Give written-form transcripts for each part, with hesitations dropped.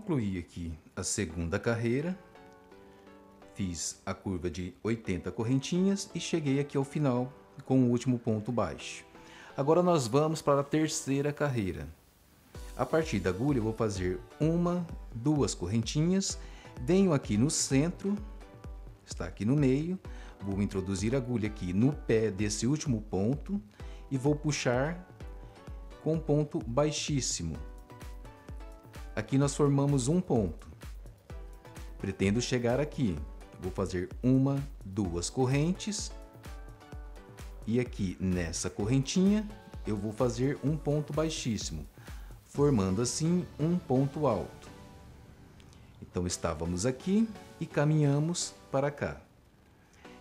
Concluí aqui a segunda carreira, fiz a curva de 80 correntinhas e cheguei aqui ao final com o último ponto baixo. Agora nós vamos para a terceira carreira. A partir da agulha eu vou fazer uma, duas correntinhas, venho aqui no centro, está aqui no meio, vou introduzir a agulha aqui no pé desse último ponto e vou puxar com um ponto baixíssimo. Aqui nós formamos um ponto. Pretendo chegar aqui. Vou fazer uma, duas correntes. E aqui nessa correntinha eu vou fazer um ponto baixíssimo, formando assim um ponto alto. Então estávamos aqui e caminhamos para cá.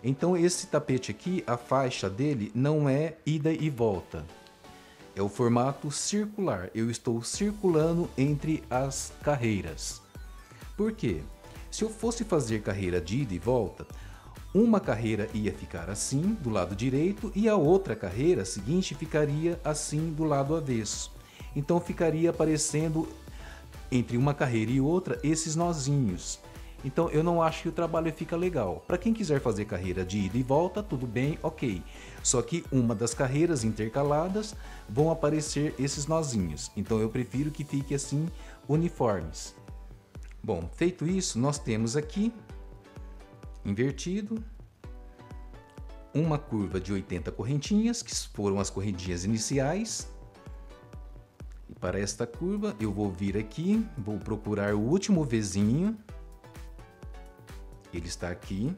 Então esse tapete aqui, a faixa dele não é ida e volta. É o formato circular. Eu estou circulando entre as carreiras. Por quê? Se eu fosse fazer carreira de ida e volta, uma carreira ia ficar assim do lado direito e a outra carreira seguinte ficaria assim do lado avesso. Então ficaria aparecendo entre uma carreira e outra esses nozinhos. Então eu não acho que o trabalho fica legal. Para quem quiser fazer carreira de ida e volta, tudo bem, ok. Só que uma das carreiras intercaladas vão aparecer esses nozinhos. Então eu prefiro que fique assim uniformes. Bom, feito isso, nós temos aqui invertido uma curva de 80 correntinhas, que foram as correntinhas iniciais. E para esta curva eu vou vir aqui, vou procurar o último Vzinho. Ele está aqui.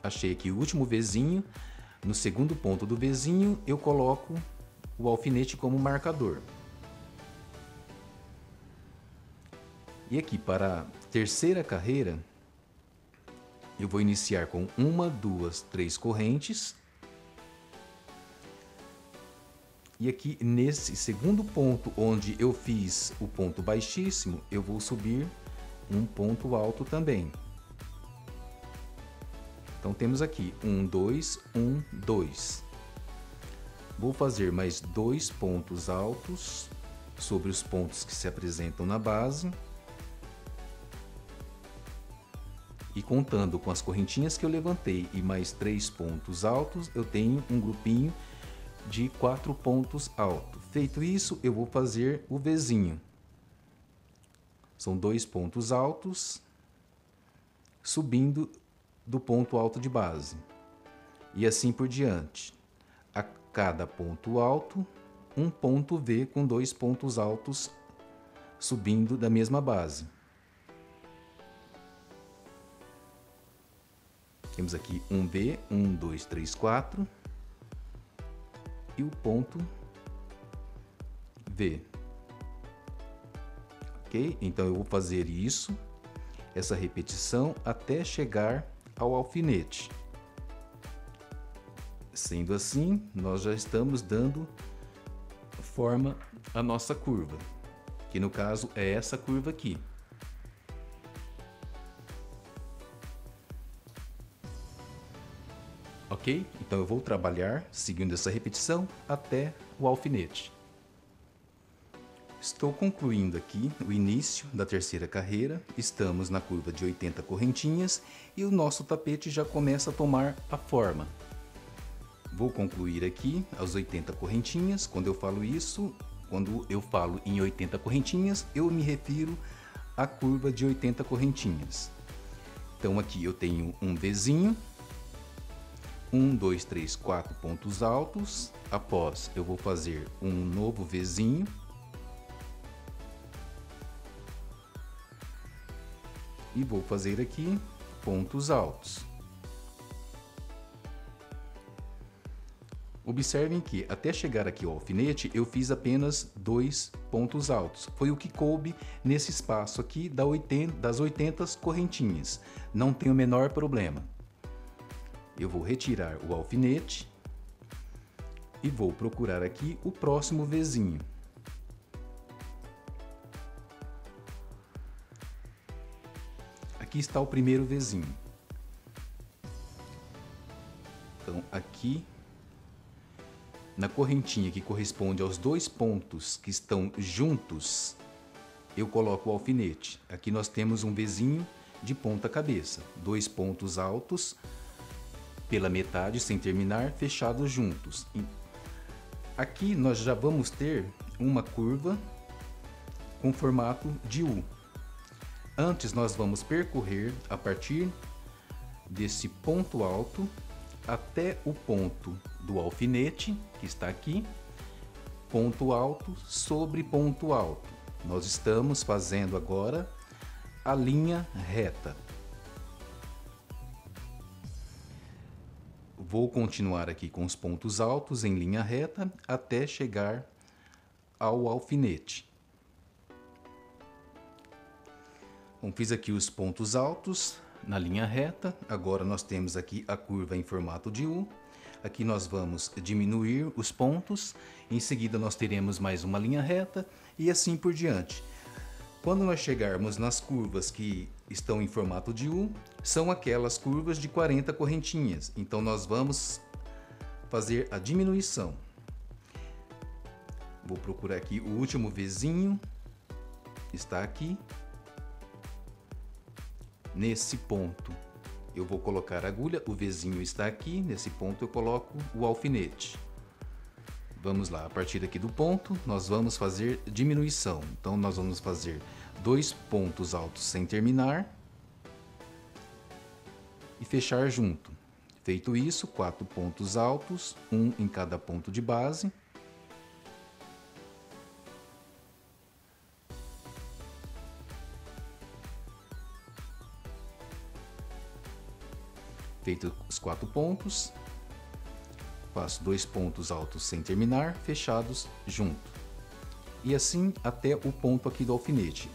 Achei aqui o último Vzinho. No segundo ponto do Vzinho, eu coloco o alfinete como marcador. E aqui para a terceira carreira, eu vou iniciar com uma, duas, três correntes. E aqui nesse segundo ponto, onde eu fiz o ponto baixíssimo, eu vou subir um ponto alto também. Então temos aqui 1, 2, 1, 2. Vou fazer mais dois pontos altos sobre os pontos que se apresentam na base. E contando com as correntinhas que eu levantei e mais 3 pontos altos, eu tenho um grupinho de 4 pontos altos. Feito isso, eu vou fazer o Vzinho. São 2 pontos altos, subindo do ponto alto de base. E assim por diante. A cada ponto alto, um ponto V com 2 pontos altos subindo da mesma base. Temos aqui um V, 1, 2, 3, 4. E o ponto V. Ok? Então eu vou fazer isso, essa repetição, até chegar ao alfinete. Sendo assim, nós já estamos dando forma à nossa curva, que no caso é essa curva aqui. Ok? Então eu vou trabalhar seguindo essa repetição até o alfinete. Estou concluindo aqui o início da terceira carreira, estamos na curva de 80 correntinhas e o nosso tapete já começa a tomar a forma. Vou concluir aqui as 80 correntinhas. Quando eu falo isso, quando eu falo em 80 correntinhas, eu me refiro à curva de 80 correntinhas. Então aqui eu tenho um Vzinho. 1, 2, 3, 4 pontos altos. Após, eu vou fazer um novo Vzinho. E vou fazer aqui pontos altos. Observem que até chegar aqui ao alfinete, eu fiz apenas 2 pontos altos. Foi o que coube nesse espaço aqui das 80 correntinhas. Não tem o menor problema. Eu vou retirar o alfinete e vou procurar aqui o próximo Vzinho. Aqui está o primeiro Vzinho. Então aqui na correntinha que corresponde aos 2 pontos que estão juntos eu coloco o alfinete. Aqui nós temos um Vzinho de ponta cabeça, 2 pontos altos pela metade sem terminar, fechados juntos. Aqui nós já vamos ter uma curva com formato de U. Antes nós vamos percorrer a partir desse ponto alto até o ponto do alfinete, que está aqui, ponto alto sobre ponto alto. Nós estamos fazendo agora a linha reta. Vou continuar aqui com os pontos altos em linha reta até chegar ao alfinete. Bom, fiz aqui os pontos altos na linha reta. Agora nós temos aqui a curva em formato de U. Aqui nós vamos diminuir os pontos. Em seguida nós teremos mais uma linha reta e assim por diante. Quando nós chegarmos nas curvas que estão em formato de U, são aquelas curvas de 40 correntinhas. Então nós vamos fazer a diminuição. Vou procurar aqui o último Vzinho. Está aqui. Nesse ponto eu vou colocar a agulha, o Vzinho está aqui, nesse ponto eu coloco o alfinete. Vamos lá, a partir aqui do ponto nós vamos fazer diminuição. Então nós vamos fazer 2 pontos altos sem terminar e fechar junto. Feito isso, 4 pontos altos, um em cada ponto de base. Feito os 4 pontos, faço 2 pontos altos sem terminar, fechados junto. E assim até o ponto aqui do alfinete.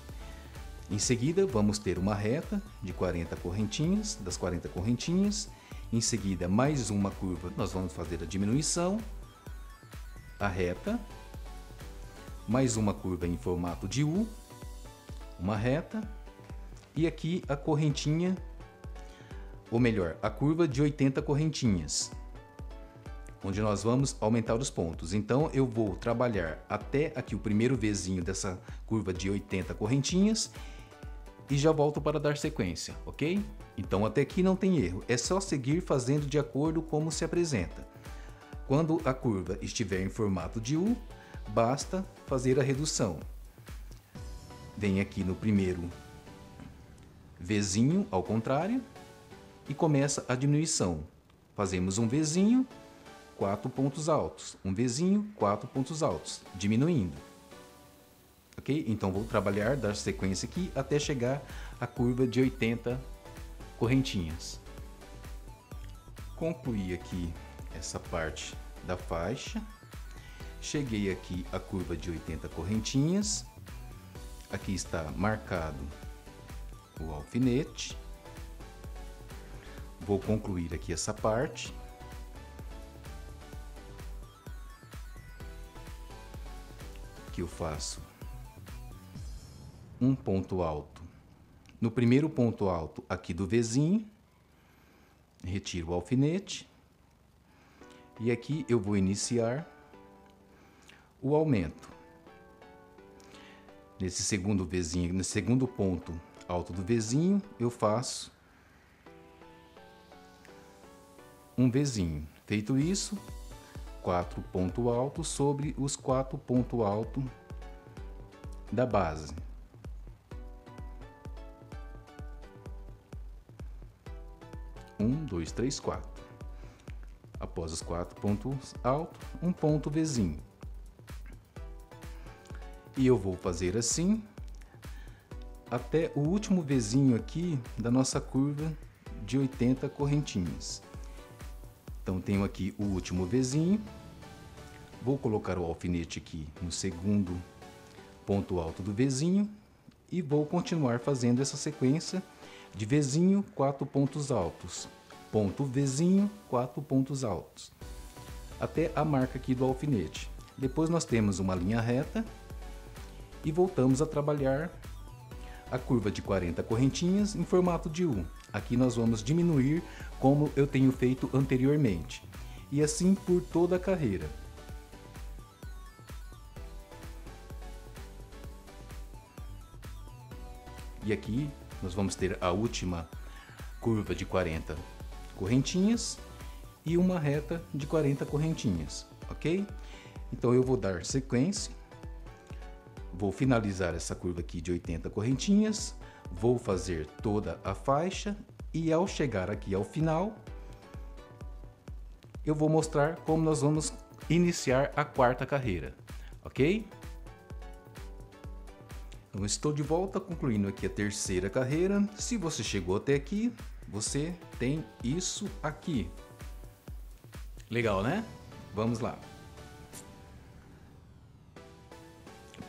Em seguida, vamos ter uma reta de 40 correntinhas, das 40 correntinhas. Em seguida, mais uma curva, nós vamos fazer a diminuição, a reta, mais uma curva em formato de U, uma reta, e aqui a correntinha, ou melhor, a curva de 80 correntinhas, onde nós vamos aumentar os pontos. Então eu vou trabalhar até aqui o primeiro Vzinho dessa curva de 80 correntinhas e já volto para dar sequência, ok? Então até aqui não tem erro, é só seguir fazendo de acordo como se apresenta. Quando a curva estiver em formato de U, basta fazer a redução. Vem aqui no primeiro Vzinho ao contrário e começa a diminuição. Fazemos um Vzinho, 4 pontos altos, um Vzinho, 4 pontos altos, diminuindo. Ok? Então vou trabalhar, dar sequência aqui até chegar à curva de 80 correntinhas. Concluí aqui essa parte da faixa. Cheguei aqui à curva de 80 correntinhas. Aqui está marcado o alfinete. Vou concluir aqui essa parte. Aqui eu faço um ponto alto. No primeiro ponto alto aqui do Vzinho, retiro o alfinete. E aqui eu vou iniciar o aumento. Nesse segundo Vzinho, no segundo ponto alto do Vzinho, eu faço um Vzinho. Feito isso, 4 pontos altos sobre os 4 pontos altos da base. Um, dois, três, 4. Após os 4 pontos altos, um ponto Vzinho. E eu vou fazer assim até o último Vzinho aqui da nossa curva de 80 correntinhas. Então tenho aqui o último Vzinho, vou colocar o alfinete aqui no segundo ponto alto do Vzinho e vou continuar fazendo essa sequência de Vzinho, 4 pontos altos, ponto Vzinho, 4 pontos altos, até a marca aqui do alfinete. Depois nós temos uma linha reta e voltamos a trabalhar a curva de 40 correntinhas em formato de U. Aqui nós vamos diminuir como eu tenho feito anteriormente. E assim por toda a carreira. E aqui nós vamos ter a última curva de 40 correntinhas e uma reta de 40 correntinhas, ok? Então eu vou dar sequência, vou finalizar essa curva aqui de 80 correntinhas, vou fazer toda a faixa e ao chegar aqui ao final, eu vou mostrar como nós vamos iniciar a quarta carreira, ok? Então estou de volta, concluindo aqui a terceira carreira. Se você chegou até aqui, você tem isso aqui. Legal, né? Vamos lá.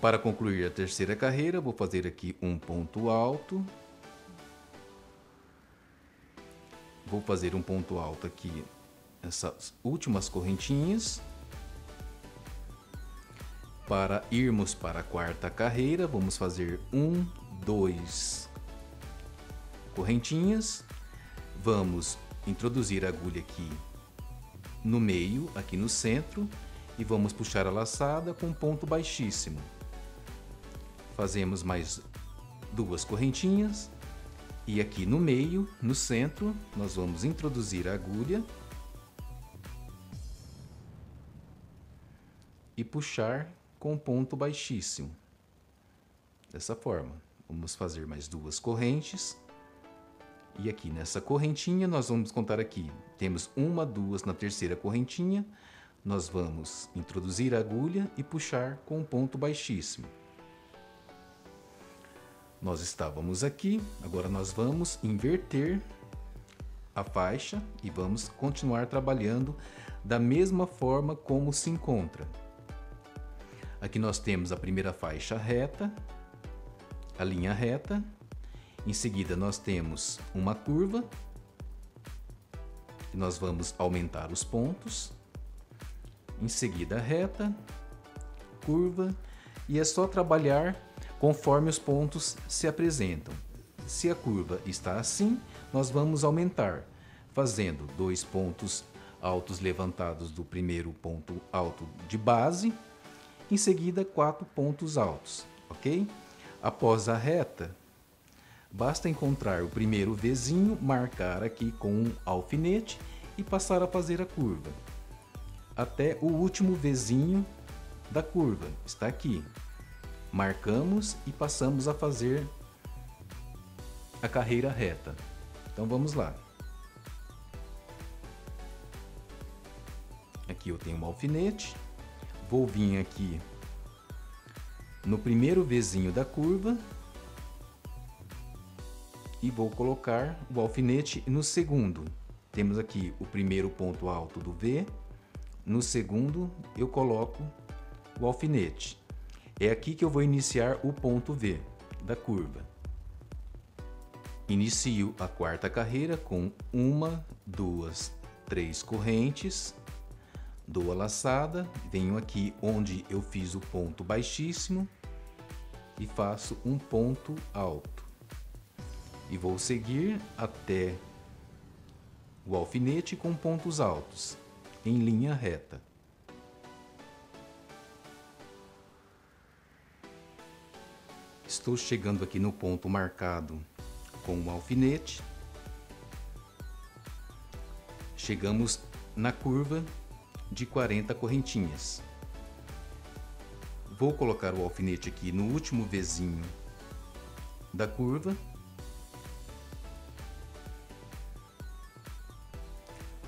Para concluir a terceira carreira, vou fazer aqui um ponto alto. Vou fazer um ponto alto aqui nessas últimas correntinhas. Para irmos para a quarta carreira, vamos fazer 1, 2 correntinhas. Vamos introduzir a agulha aqui no meio, aqui no centro, e vamos puxar a laçada com ponto baixíssimo. Fazemos mais 2 correntinhas e aqui no meio, no centro, nós vamos introduzir a agulha e puxar com ponto baixíssimo. Dessa forma, vamos fazer mais 2 correntes. E aqui nessa correntinha, nós vamos contar aqui. Temos 1, 2 na terceira correntinha. Nós vamos introduzir a agulha e puxar com ponto baixíssimo. Nós estávamos aqui, agora nós vamos inverter a faixa e vamos continuar trabalhando da mesma forma como se encontra. Aqui nós temos a primeira faixa reta, a linha reta. Em seguida nós temos uma curva, e nós vamos aumentar os pontos. Em seguida reta, curva, e é só trabalhar conforme os pontos se apresentam. Se a curva está assim, nós vamos aumentar, fazendo 2 pontos altos levantados do primeiro ponto alto de base. Em seguida, 4 pontos altos, ok? Após a reta, basta encontrar o primeiro Vzinho, marcar aqui com um alfinete e passar a fazer a curva. Até o último Vzinho da curva, está aqui. Marcamos e passamos a fazer a carreira reta. Então vamos lá. Aqui eu tenho um alfinete. Vou vir aqui no primeiro Vzinho da curva e vou colocar o alfinete no segundo. Temos aqui o primeiro ponto alto do V, no segundo eu coloco o alfinete. É aqui que eu vou iniciar o ponto V da curva. Inicio a quarta carreira com 1, 2, 3 correntes. Dou a laçada, venho aqui onde eu fiz o ponto baixíssimo e faço um ponto alto. E vou seguir até o alfinete com pontos altos, em linha reta. Estou chegando aqui no ponto marcado com o alfinete. Chegamos na curva de 40 correntinhas. Vou colocar o alfinete aqui no último Vzinho da curva.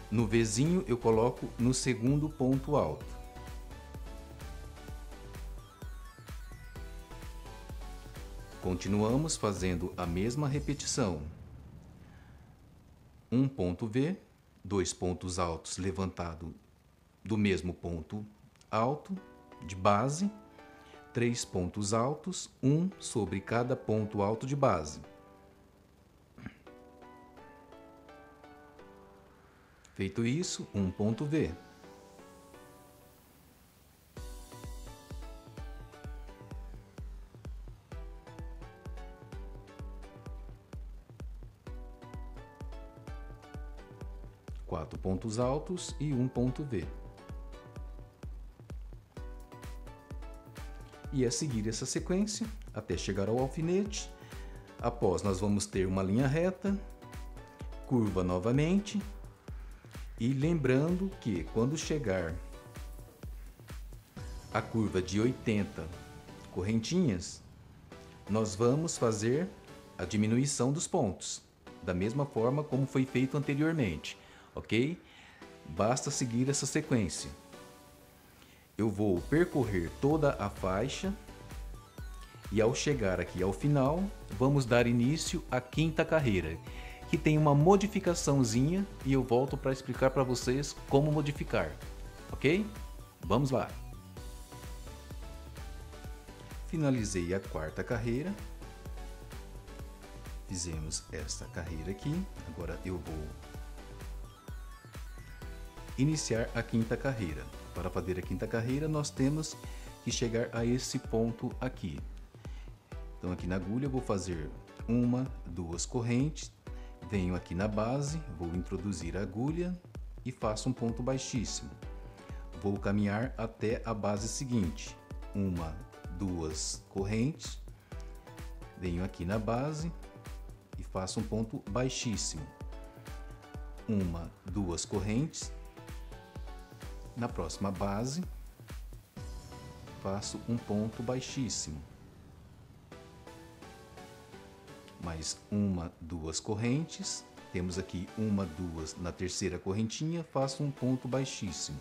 No Vzinho eu coloco no segundo ponto alto. Continuamos fazendo a mesma repetição. Um ponto V, 2 pontos altos levantado do mesmo ponto alto de base, 3 pontos altos, um sobre cada ponto alto de base. Feito isso, um ponto V. Quatro pontos altos e um ponto V. E é seguir essa sequência até chegar ao alfinete. Após, nós vamos ter uma linha reta, curva novamente, e lembrando que quando chegar a curva de 80 correntinhas, nós vamos fazer a diminuição dos pontos, da mesma forma como foi feito anteriormente, ok? Basta seguir essa sequência. Eu vou percorrer toda a faixa e ao chegar aqui ao final, vamos dar início à quinta carreira, que tem uma modificaçãozinha e eu volto para explicar para vocês como modificar, ok? Vamos lá! Finalizei a quarta carreira, fizemos esta carreira aqui, agora eu vou iniciar a quinta carreira. Para fazer a quinta carreira, nós temos que chegar a esse ponto aqui. Então aqui na agulha eu vou fazer uma, duas correntes, venho aqui na base, vou introduzir a agulha e faço um ponto baixíssimo. Vou caminhar até a base seguinte, uma, duas correntes, venho aqui na base e faço um ponto baixíssimo, uma, duas correntes, na próxima base faço um ponto baixíssimo, mais uma, duas correntes, temos aqui uma, duas, na terceira correntinha faço um ponto baixíssimo.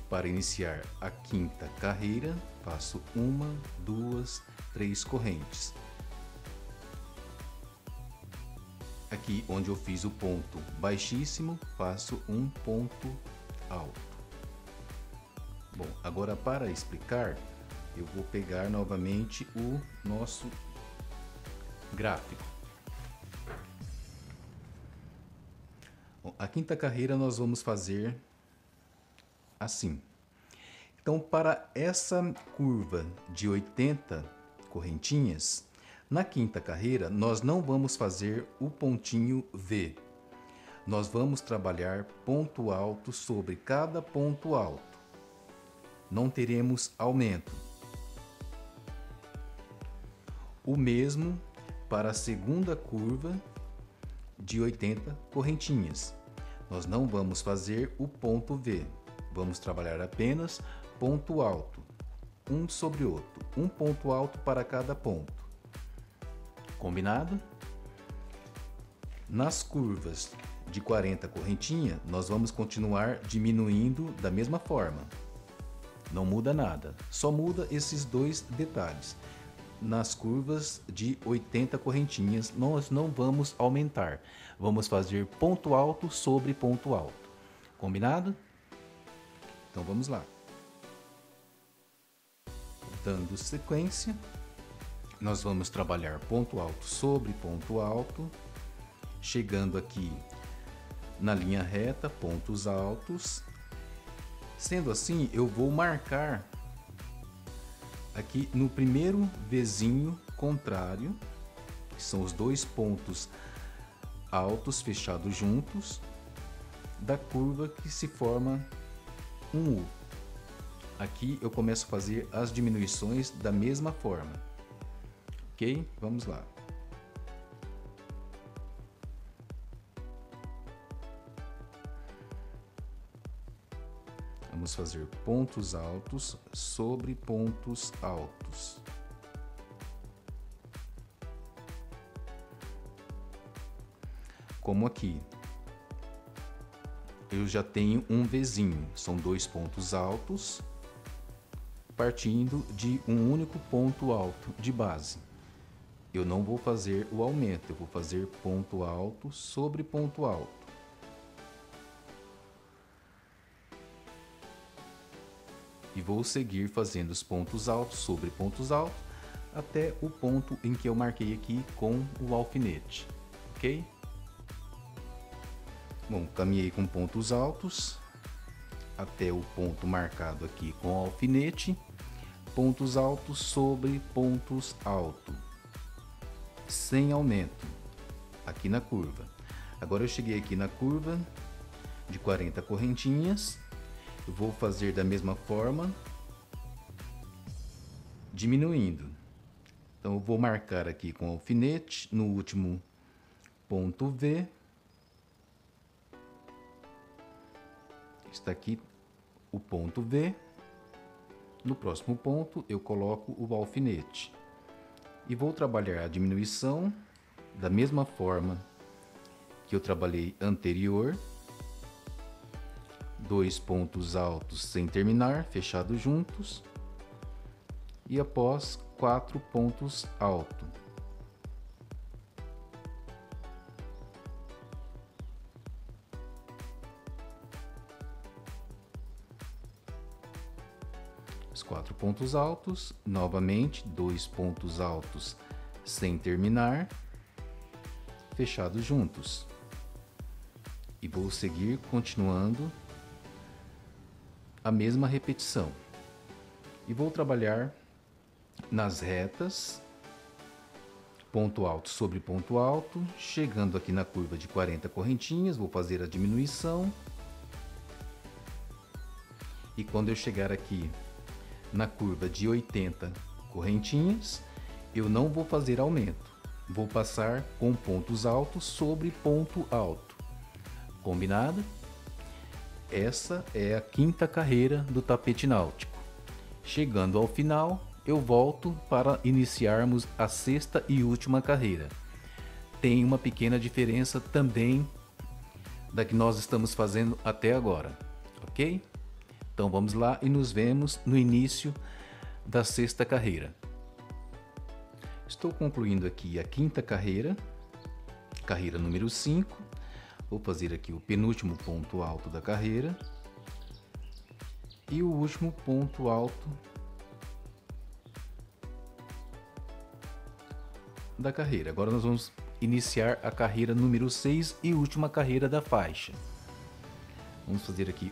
Para iniciar a quinta carreira, faço uma, duas, três correntes. Aqui onde eu fiz o ponto baixíssimo, faço um ponto alto. Bom, agora para explicar, eu vou pegar novamente o nosso gráfico. Bom, a quinta carreira nós vamos fazer assim. Então, para essa curva de 80 correntinhas, na quinta carreira nós não vamos fazer o pontinho V. Nós vamos trabalhar ponto alto sobre cada ponto alto. Não teremos aumento. O mesmo para a segunda curva de 80 correntinhas. Nós não vamos fazer o ponto V. Vamos trabalhar apenas ponto alto, um sobre outro, um ponto alto para cada ponto. Combinado? Nas curvas de 40 correntinha, nós vamos continuar diminuindo da mesma forma. Não muda nada, só muda esses dois detalhes. Nas curvas de 80 correntinhas, nós não vamos aumentar. Vamos fazer ponto alto sobre ponto alto. Combinado? Então vamos lá. Dando sequência, nós vamos trabalhar ponto alto sobre ponto alto, chegando aqui na linha reta, pontos altos. Sendo assim, eu vou marcar aqui no primeiro Vzinho contrário, que são os dois pontos altos fechados juntos, da curva que se forma um U. Aqui eu começo a fazer as diminuições da mesma forma. Ok? Vamos lá. Vamos fazer pontos altos sobre pontos altos. Como aqui. Eu já tenho um Vzinho, são dois pontos altos, partindo de um único ponto alto de base. Eu não vou fazer o aumento, eu vou fazer ponto alto sobre ponto alto. E vou seguir fazendo os pontos altos sobre pontos altos até o ponto em que eu marquei aqui com o alfinete, ok? Bom, caminhei com pontos altos até o ponto marcado aqui com o alfinete, pontos altos sobre pontos altos, sem aumento, aqui na curva. Agora eu cheguei aqui na curva de 40 correntinhas Eu vou fazer da mesma forma, diminuindo. Então eu vou marcar aqui com alfinete no último ponto V. Está aqui o ponto V. No próximo ponto eu coloco o alfinete. E vou trabalhar a diminuição da mesma forma que eu trabalhei anterior. 2 pontos altos sem terminar, fechados juntos. E após 4 pontos altos. Os 4 pontos altos, novamente 2 pontos altos sem terminar, fechados juntos. E vou seguir continuando a mesma repetição. E vou trabalhar nas retas, ponto alto sobre ponto alto, chegando aqui na curva de 40 correntinhas, vou fazer a diminuição. E quando eu chegar aqui na curva de 80 correntinhas, eu não vou fazer aumento, vou passar com pontos altos sobre ponto alto. Combinado? Essa é a 5ª carreira do tapete náutico. Chegando ao final, eu volto para iniciarmos a 6ª e última carreira. Tem uma pequena diferença também da que nós estamos fazendo até agora, ok? Então vamos lá e nos vemos no início da 6ª carreira. Estou concluindo aqui a 5ª carreira, carreira número 5. Vou fazer aqui o penúltimo ponto alto da carreira e o último ponto alto da carreira. Agora nós vamos iniciar a carreira número 6 e última carreira da faixa. Vamos fazer aqui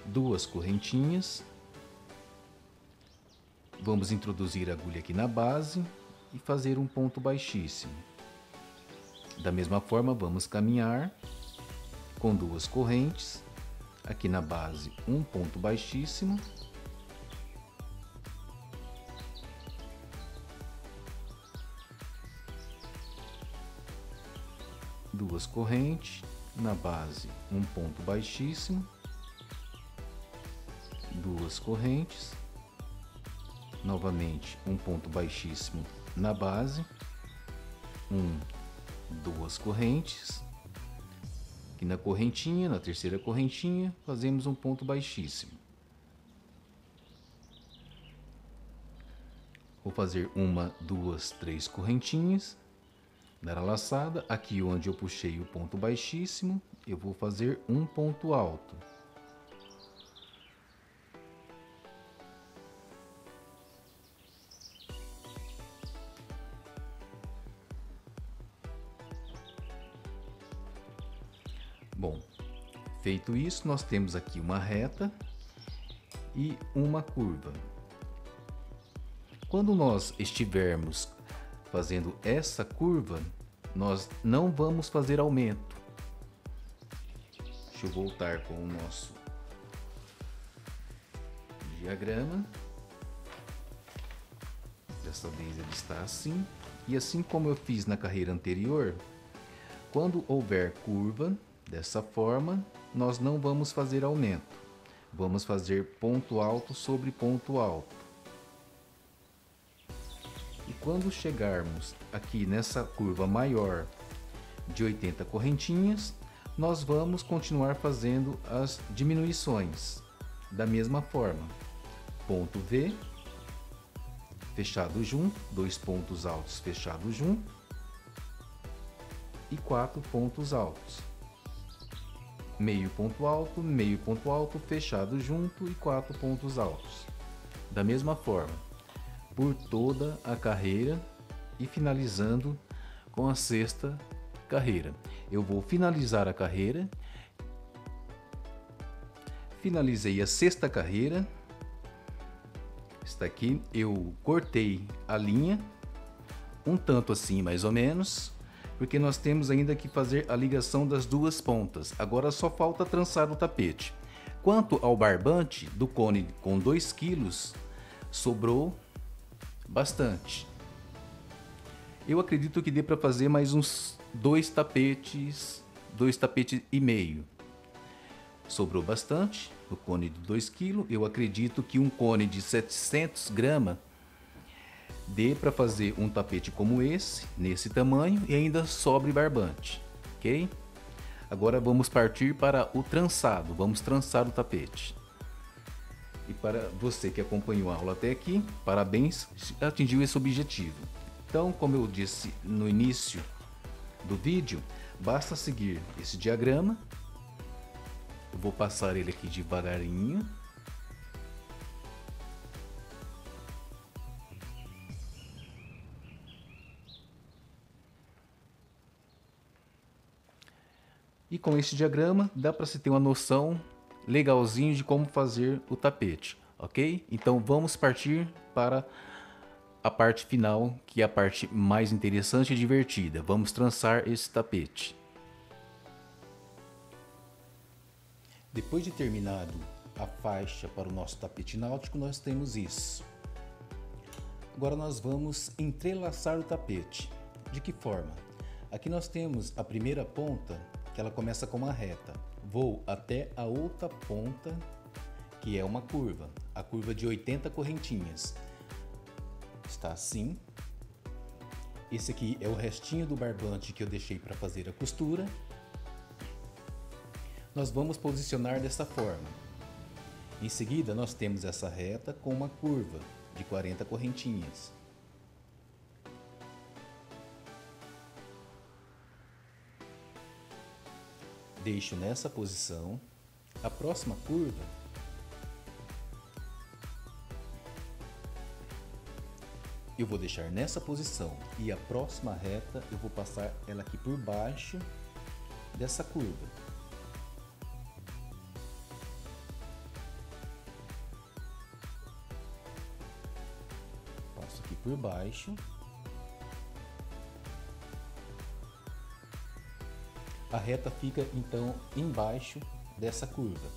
2 correntinhas. Vamos introduzir a agulha aqui na base e fazer um ponto baixíssimo. Da mesma forma, vamos caminhar com 2 correntes. Aqui na base, um ponto baixíssimo. Duas correntes, na base, um ponto baixíssimo. 2 correntes, novamente um ponto baixíssimo na base, 2 correntes, aqui na correntinha, na terceira correntinha, fazemos um ponto baixíssimo. Vou fazer 1, 2, 3 correntinhas, dar a laçada, aqui onde eu puxei o ponto baixíssimo, eu vou fazer um ponto alto. Bom, feito isso, nós temos aqui uma reta e uma curva. Quando nós estivermos fazendo essa curva, nós não vamos fazer aumento. Deixa eu voltar com o nosso diagrama. Dessa vez ele está assim. E assim como eu fiz na carreira anterior, quando houver curva, dessa forma, nós não vamos fazer aumento. Vamos fazer ponto alto sobre ponto alto. E quando chegarmos aqui nessa curva maior de 80 correntinhas, nós vamos continuar fazendo as diminuições. Da mesma forma, ponto V, fechado junto, 2 pontos altos fechados junto e 4 pontos altos. Meio ponto alto, fechado junto e 4 pontos altos. Da mesma forma, por toda a carreira e finalizando com a 6ª carreira. Eu vou finalizar a carreira. Finalizei a 6ª carreira. Está aqui, eu cortei a linha, um tanto assim mais ou menos, porque nós temos ainda que fazer a ligação das 2 pontas. Agora só falta trançar o tapete. Quanto ao barbante do cone com 2 quilos, sobrou bastante. Eu acredito que dê para fazer mais uns 2 tapetes e meio. Sobrou bastante o cone de 2 kg. Eu acredito que um cone de 700 gramas dê para fazer um tapete como esse, nesse tamanho, e ainda sobre barbante, ok? Agora vamos partir para o trançado. Vamos trançar o tapete. E para você que acompanhou a aula até aqui, parabéns, atingiu esse objetivo. Então, como eu disse no início do vídeo, basta seguir esse diagrama. Eu vou passar ele aqui devagarinho. E com esse diagrama dá para se ter uma noção legalzinho de como fazer o tapete, ok? Então vamos partir para a parte final, que é a parte mais interessante e divertida. Vamos trançar esse tapete. Depois de terminado a faixa para o nosso tapete náutico, nós temos isso. Agora nós vamos entrelaçar o tapete. De que forma? Aqui nós temos a primeira ponta, que ela começa com uma reta. Vou até a outra ponta, que é uma curva. A curva de 80 correntinhas. Está assim. Esse aqui é o restinho do barbante que eu deixei para fazer a costura. Nós vamos posicionar dessa forma. Em seguida, nós temos essa reta com uma curva de 40 correntinhas. Deixo nessa posição. A próxima curva eu vou deixar nessa posição, e a próxima reta eu vou passar ela aqui por baixo dessa curva. Passo aqui por baixo. A reta fica então embaixo dessa curva.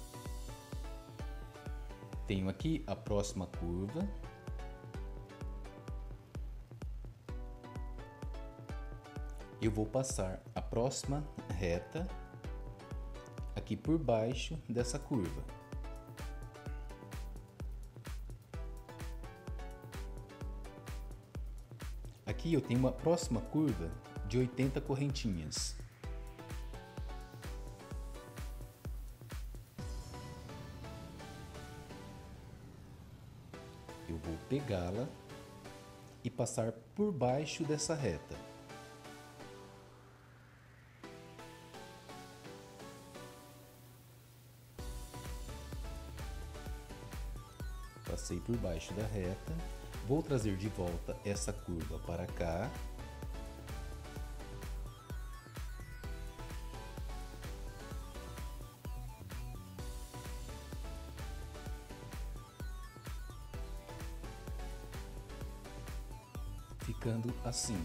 Tenho aqui a próxima curva. Eu vou passar a próxima reta aqui por baixo dessa curva. Aqui eu tenho uma próxima curva de 80 correntinhas. Eu vou pegá-la e passar por baixo dessa reta. Passei por baixo da reta, vou trazer de volta essa curva para cá. Ficando assim.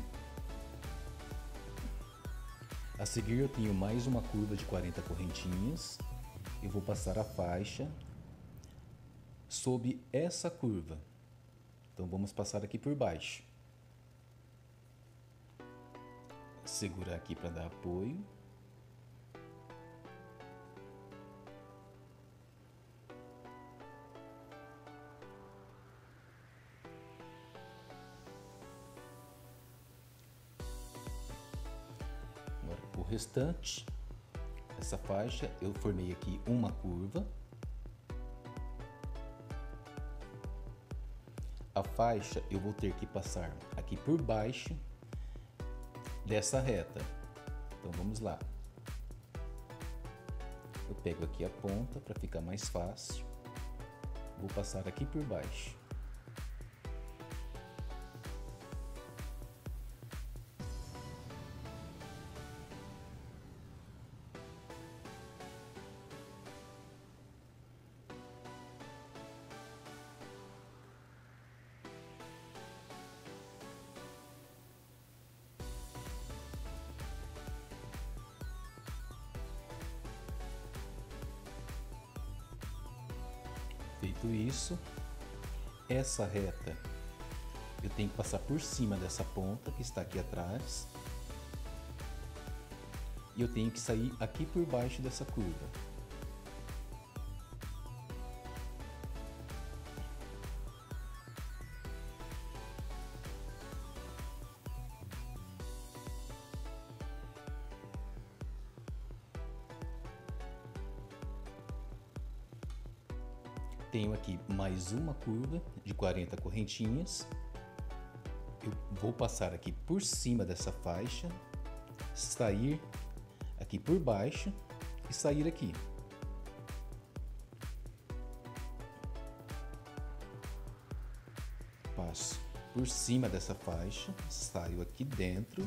A seguir eu tenho mais uma curva de 40 correntinhas. Eu vou passar a faixa sob essa curva. Então vamos passar aqui por baixo. Segurar aqui para dar apoio. Agora o restante, essa faixa, eu formei aqui uma curva. A faixa eu vou ter que passar aqui por baixo dessa reta. Então vamos lá. Eu pego aqui a ponta para ficar mais fácil. Vou passar aqui por baixo. Feito isso, essa reta eu tenho que passar por cima dessa ponta que está aqui atrás. E eu tenho que sair aqui por baixo dessa curva. Tenho aqui mais uma curva de 40 correntinhas. Eu vou passar aqui por cima dessa faixa, sair aqui por baixo e sair aqui. Passo por cima dessa faixa, saio aqui dentro.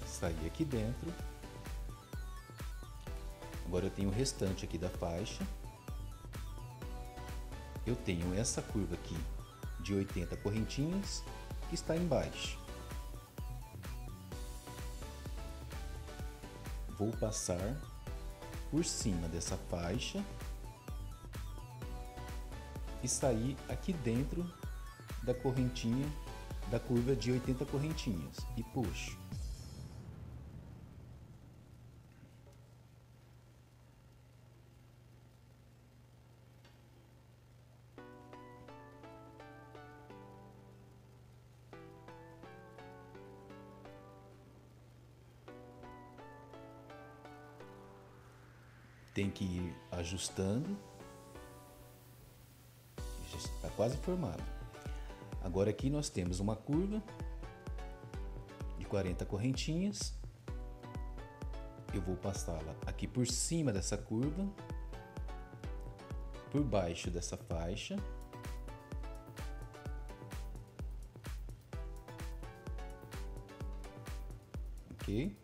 Saí aqui dentro. Agora eu tenho o restante aqui da faixa. Eu tenho essa curva aqui de 80 correntinhas que está embaixo. Vou passar por cima dessa faixa e sair aqui dentro da correntinha, da curva de 80 correntinhas e puxo. Tem que ir ajustando. Já está quase formado. Agora aqui nós temos uma curva de 40 correntinhas. Eu vou passá-la aqui por cima dessa curva, por baixo dessa faixa. Ok?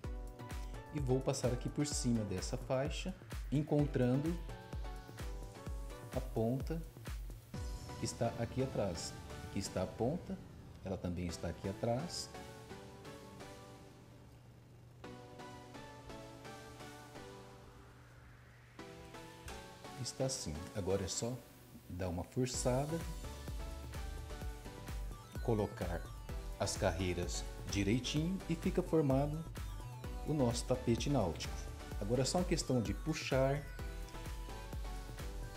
E vou passar aqui por cima dessa faixa, encontrando a ponta que está aqui atrás. Aqui está a ponta, ela também está aqui atrás. Está assim. Agora é só dar uma forçada, colocar as carreiras direitinho e fica formado o nosso tapete náutico. Agora é só uma questão de puxar,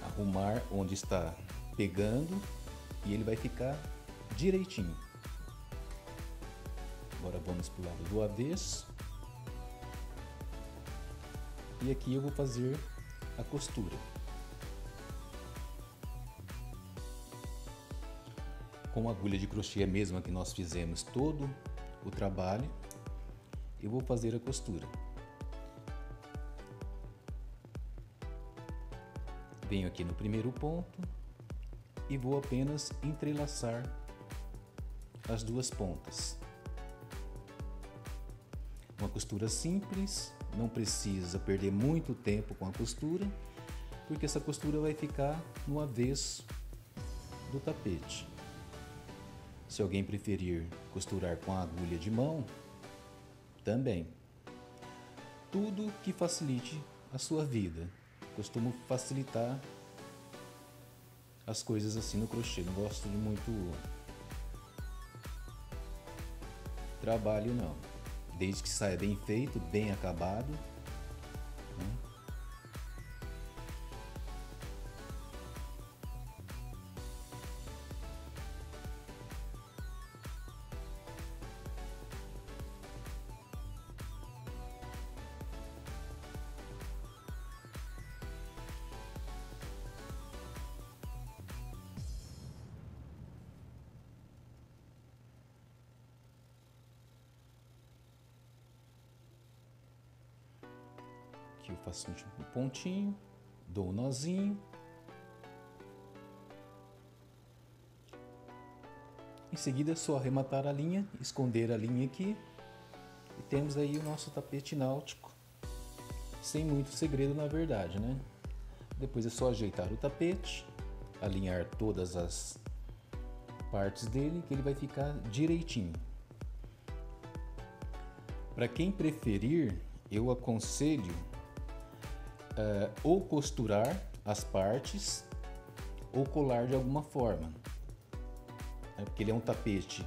arrumar onde está pegando e ele vai ficar direitinho. Agora vamos para o lado do avesso. E aqui eu vou fazer a costura. Com a agulha de crochê mesmo que nós fizemos todo o trabalho, eu vou fazer a costura. Venho aqui no primeiro ponto e vou apenas entrelaçar as duas pontas. Uma costura simples, não precisa perder muito tempo com a costura, porque essa costura vai ficar no avesso do tapete. Se alguém preferir costurar com a agulha de mão, também. Tudo que facilite a sua vida. Costumo facilitar as coisas assim no crochê. Não gosto de muito trabalho não. Desde que saia bem feito, bem acabado, né? Aqui eu faço um pontinho, dou um nozinho. Em seguida é só arrematar a linha, esconder a linha aqui. E temos aí o nosso tapete náutico. Sem muito segredo na verdade, né? Depois é só ajeitar o tapete, alinhar todas as partes dele, que ele vai ficar direitinho. Para quem preferir, eu aconselho ou costurar as partes ou colar de alguma forma, porque ele é um tapete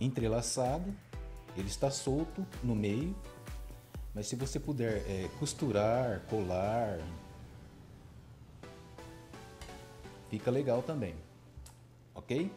entrelaçado, ele está solto no meio, mas se você puder costurar, colar, fica legal também, ok?